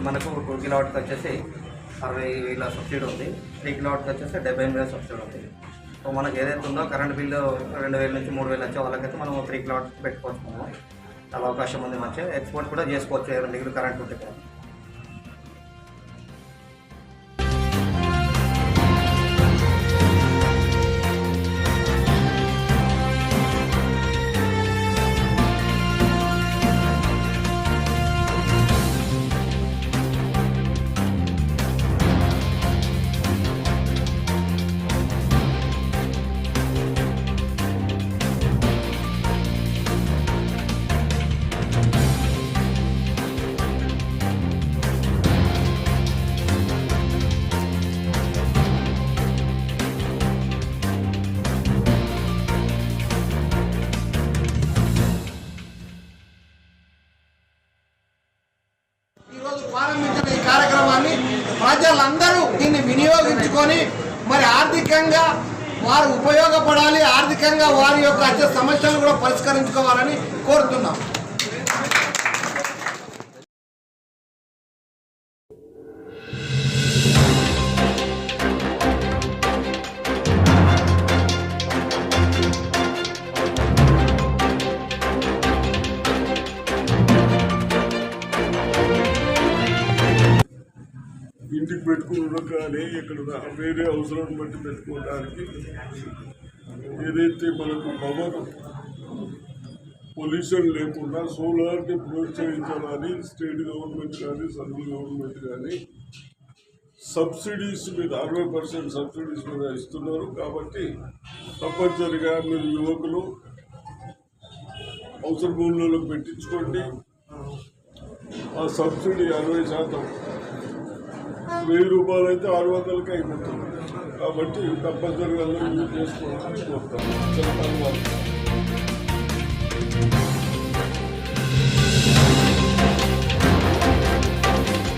మనకు 2 కిలోవాట్కి వచ్చేసి 60,000 సబ్సిడీ ఉంది, 3 కిలోవాట్కి వచ్చేసి 78,000 సబ్సిడీ ఉంది. సో మనకు ఏదైతే ఉందో కరెంట్ బిల్లు 2,000 నుంచి 3,000 వచ్చే వాళ్ళకైతే మనం 3 కిలోవాట్స్ పెట్టుకోవచ్చు. మనం చాలా అవకాశం ఉంది, మంచిగా ఎక్స్పోర్ట్ కూడా చేసుకోవచ్చు 20 డిగ్రీ కరెంట్ ఉంటే. ప్రారంభించిన ఈ కార్యక్రమాన్ని ప్రజలందరూ దీన్ని వినియోగించుకొని మరి ఆర్థికంగా వారు ఉపయోగపడాలి, ఆర్థికంగా వారి యొక్క సమస్యలు కూడా పరిష్కరించుకోవాలని కోరుతున్నాం. ఇంటికి పెట్టుకోవడం కానీ ఇక్కడ వేరే అవసరాన్ని బట్టి పెట్టుకోవడానికి ఏదైతే మనకు పవర్ పొల్యూషన్ లేకుండా సోలార్ని ప్రోత్సహించాలని స్టేట్ గవర్నమెంట్ కానీ సెంట్రల్ గవర్నమెంట్ కానీ సబ్సిడీస్ మీద 60% సబ్సిడీస్ మీద ఇస్తున్నారు. కాబట్టి తప్పనిసరిగా మీరు యువకులు అవసర భూములలో పెట్టించుకోండి. ఆ సబ్సిడీ 60% 1000 రూపాయలు అయితే 600కి అయిపోతుంది. కాబట్టి తప్పనిసరిగా అందరూ యూజ్ చేసుకోవాలని కోరుతాను.